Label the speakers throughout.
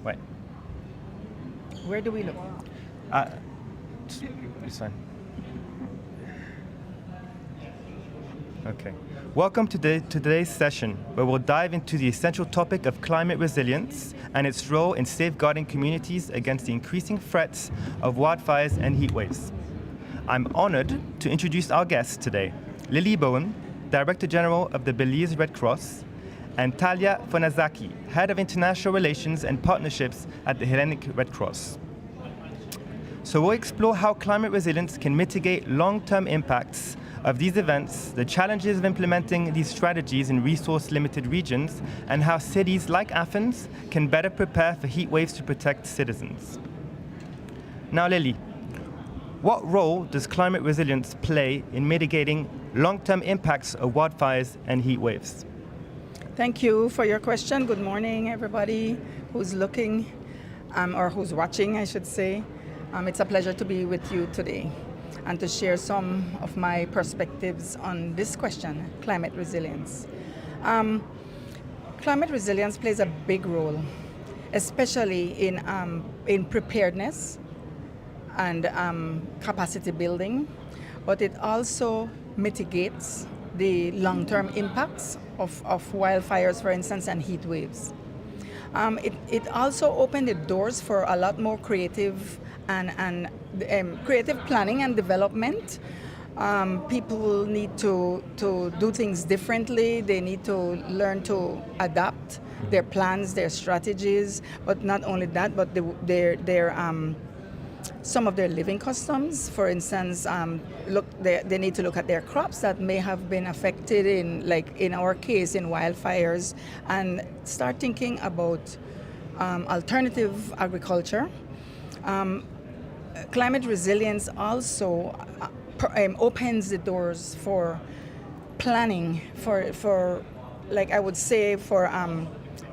Speaker 1: Ouais.
Speaker 2: Where do we look?
Speaker 1: This one. Okay. Welcome to today's session, where we'll dive into the essential topic of climate resilience and its role in safeguarding communities against the increasing threats of wildfires and heat waves. I'm honored to introduce our guests today, Lily Bowen, Director General of the Belize Red Cross, and Talia Fonazaki, Head of International Relations and Partnerships at the Hellenic Red Cross. So we'll explore how climate resilience can mitigate long-term impacts of these events, the challenges of implementing these strategies in resource-limited regions, and how cities like Athens can better prepare for heat waves to protect citizens. Now, Lily, what role does climate resilience play in mitigating long-term impacts of wildfires and heat waves?
Speaker 2: Thank you for your question. Good morning, everybody who's looking or who's watching, I should say. It's a pleasure to be with you today and to share some of my perspectives on this question, climate resilience. Climate resilience plays a big role, especially in preparedness and capacity building, but it also mitigates the long-term impacts of wildfires, for instance, and heat waves. It also opened the doors for a lot more creative and creative planning and development. People need to do things differently. They need to learn to adapt their plans, their strategies, but not only that, but some of their living customs. For instance, they need to look at their crops that may have been affected in our case, in wildfires, and start thinking about alternative agriculture. Climate resilience also opens the doors for planning, for like I would say, for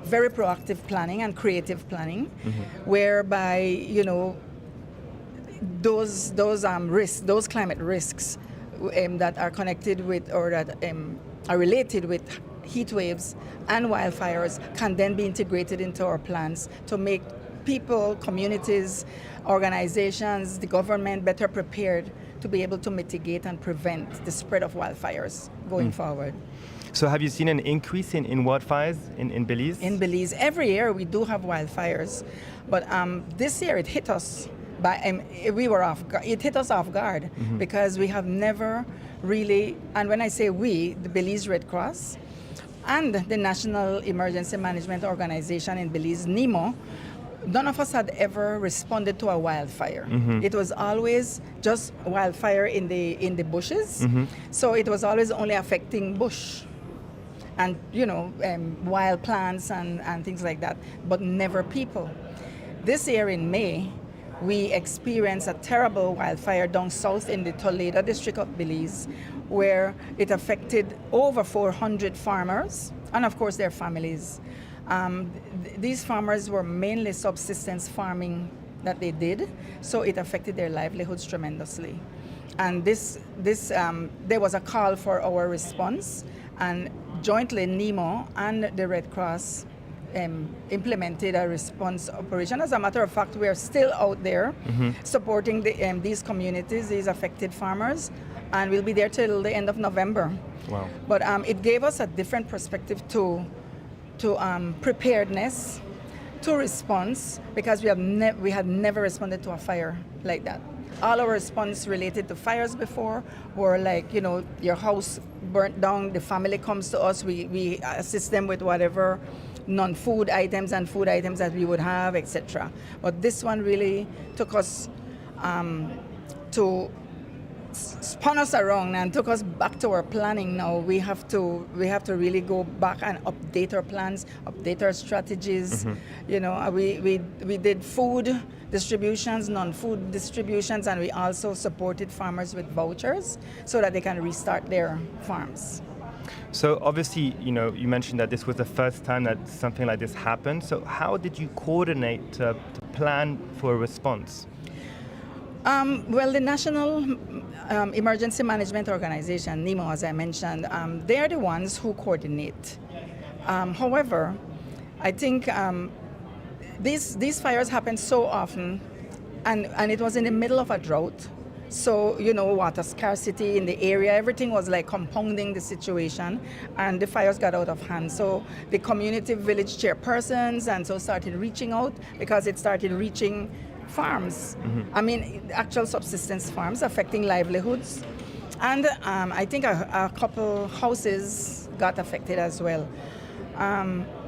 Speaker 2: very proactive planning and creative planning, whereby those risks, those climate risks that are connected with or that are related with heat waves and wildfires can then be integrated into our plans to make people, communities, organizations, the government better prepared to be able to mitigate and prevent the spread of wildfires going forward.
Speaker 1: So have you seen an increase in wildfires in Belize?
Speaker 2: In Belize, every year we do have wildfires, but this year it hit us. It hit us off guard because we have never really, and when I say we, the Belize Red Cross and the National Emergency Management Organization in Belize, NEMO, none of us had ever responded to a wildfire. It was always just wildfire in the bushes. So it was always only affecting bush and wild plants and things like that, but never people. This year in May, we experienced a terrible wildfire down south in the Toledo district of Belize, where it affected over 400 farmers and, of course, their families. These farmers were mainly subsistence farming that they did, so it affected their livelihoods tremendously. And there was a call for our response, and jointly NEMO and the Red Cross implemented a response operation. As a matter of fact, we are still out there supporting these communities, these affected farmers, and we'll be there till the end of November.
Speaker 1: Wow.
Speaker 2: But it gave us a different perspective to preparedness, to response, because we had never responded to a fire like that. All our response related to fires before were like, your house burnt down, the family comes to us, we assist them with whatever non-food items and food items that we would have, etc. But this one really took us spun us around and took us back to our planning. Now we have to really go back and update our plans, update our strategies. We did food distributions, non-food distributions, and we also supported farmers with vouchers so that they can restart their farms.
Speaker 1: So obviously, you mentioned that this was the first time that something like this happened. So how did you coordinate to plan for a response?
Speaker 2: Well, the National Emergency Management Organization, NEMO, as I mentioned, they are the ones who coordinate. However, I think These fires happen so often, and it was in the middle of a drought. So, water scarcity in the area, everything was like compounding the situation, and the fires got out of hand. So the community village chairpersons and so started reaching out, because it started reaching farms. I mean, actual subsistence farms, affecting livelihoods. And I think a couple houses got affected as well.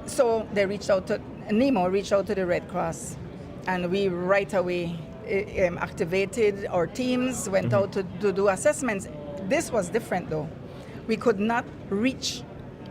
Speaker 2: So they NEMO reached out to the Red Cross, and we right away activated our teams, went out to do assessments. This was different though. We could not reach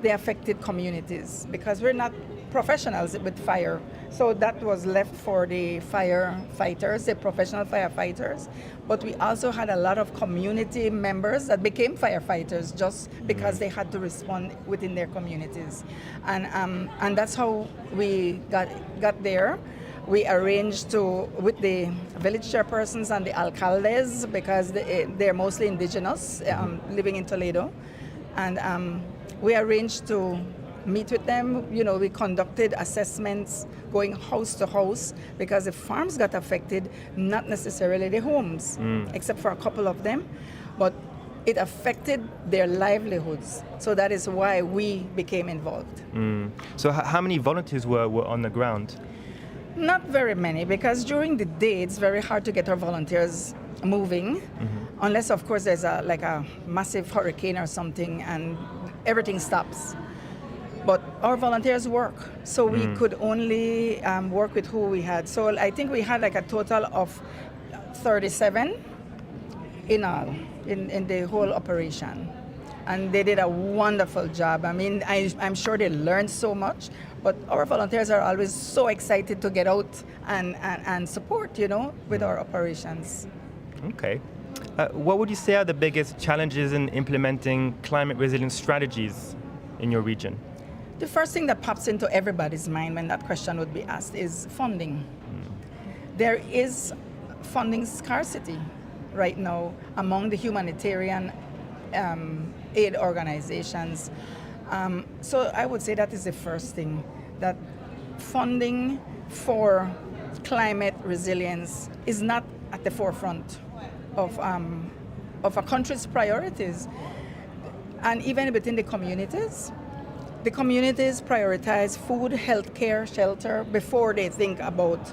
Speaker 2: the affected communities because we're not professionals with fire. So that was left for the firefighters, the professional firefighters. But we also had a lot of community members that became firefighters just because they had to respond within their communities. And that's how we got there. We arranged with the village chairpersons and the alcaldes, because they're mostly indigenous, living in Toledo. And we arranged to meet with them. We conducted assessments going house to house, because the farms got affected, not necessarily the homes, except for a couple of them. But it affected their livelihoods. So that is why we became involved.
Speaker 1: So how many volunteers were on the ground?
Speaker 2: Not very many, because during the day it's very hard to get our volunteers moving, unless of course there's a massive hurricane or something and everything stops. But our volunteers work, so we could only work with who we had. So I think we had like a total of 37 in all, in the whole operation. And they did a wonderful job. I mean, I'm sure they learned so much, but our volunteers are always so excited to get out and support, with our operations.
Speaker 1: Okay. What would you say are the biggest challenges in implementing climate resilience strategies in your region?
Speaker 2: The first thing that pops into everybody's mind when that question would be asked is funding. There is funding scarcity right now among the humanitarian aid organizations. So I would say that is the first thing, that funding for climate resilience is not at the forefront of a country's priorities. And even within the communities prioritize food, healthcare, shelter before they think about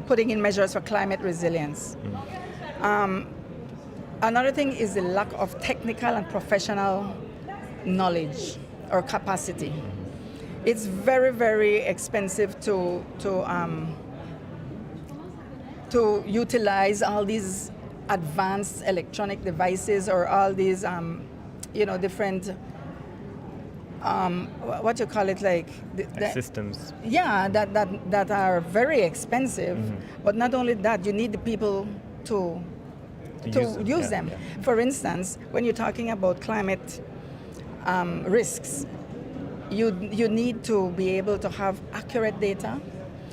Speaker 2: putting in measures for climate resilience. Another thing is the lack of technical and professional knowledge or capacity. It's very, very expensive to utilize all these advanced electronic devices or all these different what you call it, like
Speaker 1: systems.
Speaker 2: Yeah, that are very expensive. But not only that, you need the people to use them.
Speaker 1: Yeah.
Speaker 2: For instance, when you're talking about climate risks, you need to be able to have accurate data,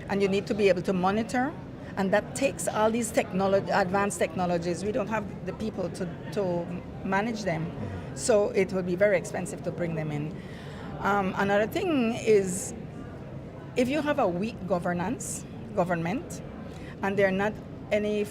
Speaker 2: and you need to be able to monitor, and that takes all these advanced technologies. We don't have the people to manage them, so it would be very expensive to bring them in. Another thing is, if you have a weak government, and there are not any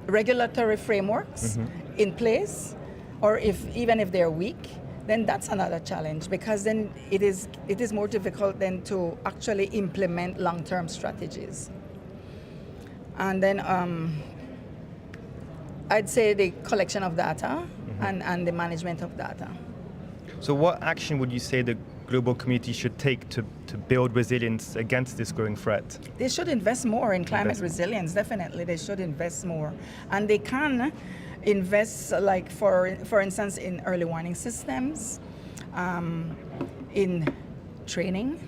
Speaker 2: regulatory frameworks in place, or even if they're weak, then that's another challenge, because then it is more difficult then to actually implement long-term strategies. And then I'd say the collection of data and the management of data.
Speaker 1: So what action would you say the global community should take to build resilience against this growing threat?
Speaker 2: They should invest more in climate resilience, definitely. They should invest more. And they can invest, like for instance, in early warning systems, in training,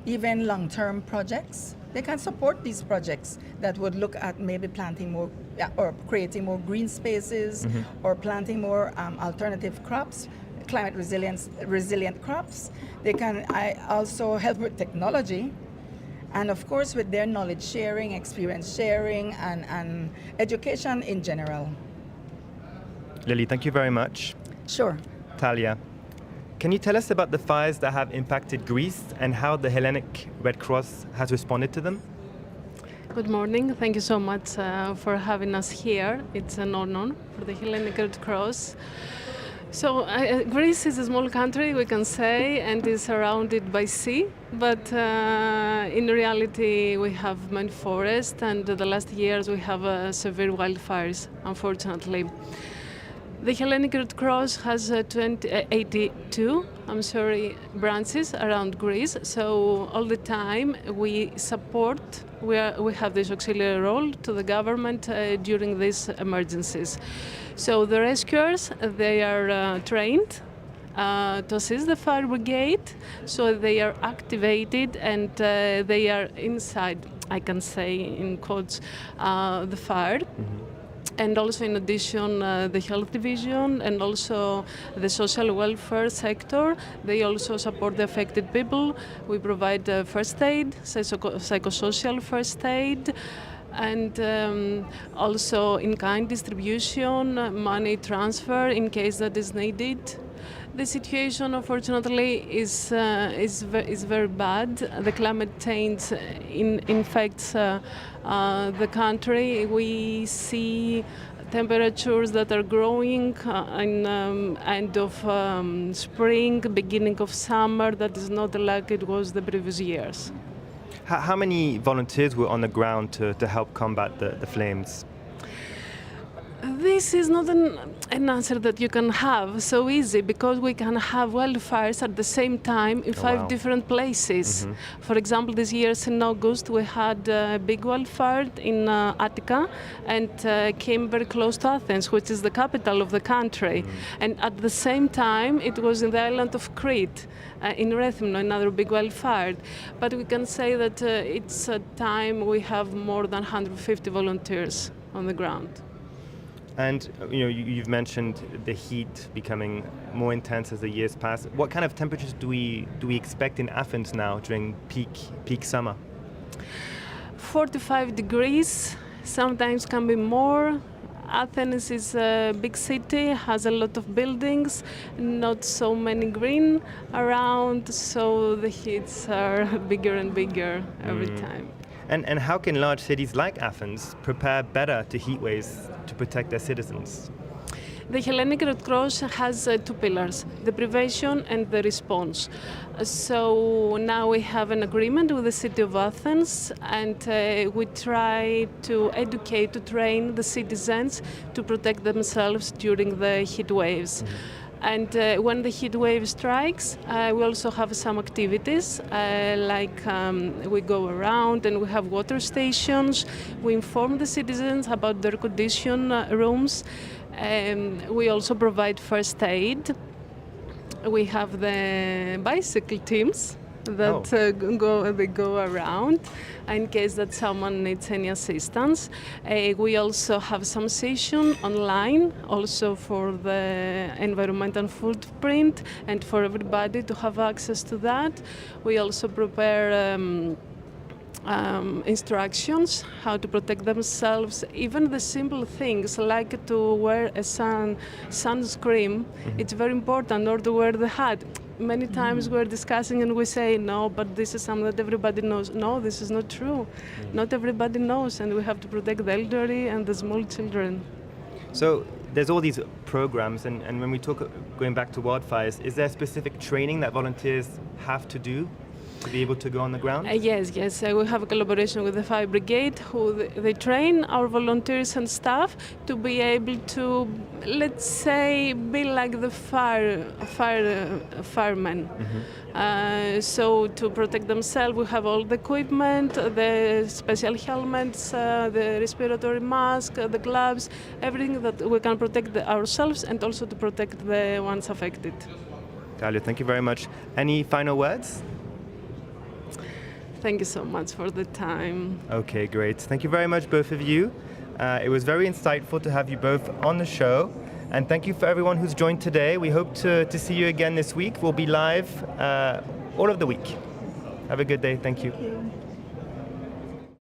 Speaker 2: even long-term projects. They can support these projects that would look at maybe planting more or creating more green spaces, or planting more alternative crops, climate resilient crops. They can also help with technology, and of course with their knowledge sharing, experience sharing, and education in general.
Speaker 1: Lily, thank you very much.
Speaker 2: Sure.
Speaker 1: Talia, Can you tell us about the fires that have impacted Greece and how the Hellenic Red Cross has responded to them?
Speaker 3: Good morning. Thank you so much for having us here. It's an honor for the Hellenic Red Cross. So Greece is a small country, we can say, and is surrounded by sea. But in reality, we have many forests, and the last years we have severe wildfires, unfortunately. The Hellenic Red Cross has 82 branches around Greece. So all the time we support, we have this auxiliary role to the government during these emergencies. So the rescuers, they are trained to assist the fire brigade. So they are activated and they are inside, I can say in quotes, the fire. Mm-hmm. And also, in addition, the health division and also the social welfare sector, they also support the affected people. We provide first aid, psychosocial first aid, and also in-kind distribution, money transfer in case that is needed. The situation, unfortunately, is very bad. The climate change infects the country. We see temperatures that are growing in end of spring, beginning of summer. That is not like it was the previous years.
Speaker 1: How many volunteers were on the ground to help combat the flames?
Speaker 3: This is not an answer that you can have so easy, because we can have wildfires at the same time in five different places. Mm-hmm. For example, this year in August we had a big wildfire in Attica and came very close to Athens, which is the capital of the country. Mm-hmm. And at the same time it was in the island of Crete, in Rethymno, another big wildfire. But we can say that it's a time we have more than 150 volunteers on the ground.
Speaker 1: And you've mentioned the heat becoming more intense as the years pass. What kind of temperatures do we expect in Athens now during peak summer?
Speaker 3: 45 degrees, sometimes can be more. Athens is a big city, has a lot of buildings, not so many green around, so the heats are bigger and bigger every time.
Speaker 1: And how can large cities like Athens prepare better to heat waves to protect their citizens?
Speaker 3: The Hellenic Red Cross has two pillars, the prevention and the response. So now we have an agreement with the city of Athens, and we try to educate, to train the citizens to protect themselves during the heat waves. Mm-hmm. And when the heat wave strikes, we also have some activities, like we go around and we have water stations. We inform the citizens about their condition rooms. We also provide first aid. We have the bicycle teams that go around in case that someone needs any assistance. We also have some session online also for the environmental footprint and for everybody to have access to that. We also prepare instructions how to protect themselves, even the simple things like to wear a sunscreen. Mm-hmm. It's very important, or to wear the hat. Many times we're discussing and we say, no, but this is something that everybody knows. No, this is not true. Not everybody knows, and we have to protect the elderly and the small children.
Speaker 1: So there's all these programs, and when we talk, going back to wildfires, is there specific training that volunteers have to do to be able to go on the ground?
Speaker 3: Yes. We have a collaboration with the fire brigade, who they train our volunteers and staff to be able to, let's say, be like the firemen. Mm-hmm. So to protect themselves, we have all the equipment, the special helmets, the respiratory mask, the gloves, everything that we can protect ourselves and also to protect the ones affected.
Speaker 1: Talia, thank you very much. Any final words?
Speaker 3: Thank you so much for the time.
Speaker 1: Okay, great. Thank you very much, both of you. It was very insightful to have you both on the show. And thank you for everyone who's joined today. We hope to see you again this week. We'll be live all of the week. Have a good day. Thank you.